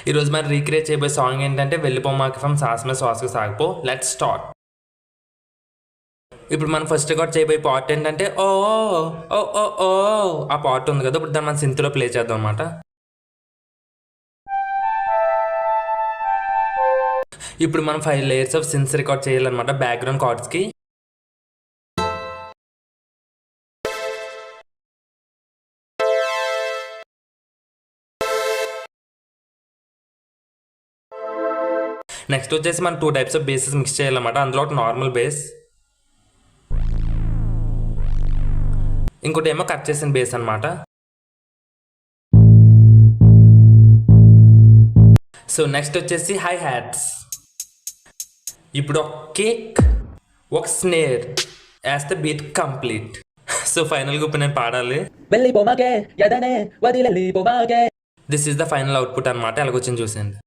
ఈరోజు మనం రీక్రియేట్ చేయబోయే సాంగ్ ఏంటంటే వెళ్ళిపోమాక ఫ్రమ్ సాస్ మే సాస్కి సాగిపో. Let's start. ఇప్పుడు మనం ఫస్ట్ రికార్డ్ చేయబోయే పార్ట్ ఏంటంటే ఓ ఓ ఓ ఓ ఆ పార్ట్ ఉంది కదా, ఇప్పుడు దాన్ని మనం సింత్లో ప్లే చేద్దాం అనమాట. ఇప్పుడు మనం 5 లేయర్స్ ఆఫ్ సిన్స్ రికార్డ్ చేయాలన్నమాట బ్యాక్గ్రౌండ్ కార్డ్స్కి. నెక్స్ట్ వచ్చేసి మనం 2 టైప్స్ ఆఫ్ బేసెస్ మిక్స్ చేయాలన్నమాట. అందులో ఒక నార్మల్ బేస్, ఇంకోటి ఏమో కట్ చేసిన బేస్ అనమాట. సో నెక్స్ట్ వచ్చేసి హై హ్యాట్స్. ఇప్పుడు ఒక కేక్, ఒక స్నేర్ వేస్తే బీట్ కంప్లీట్. సో ఫైనల్గా ఇప్పుడు నేను పాడాలి. This is the final output అనమాట. ఎలాగొచ్చింది చూసేయండి.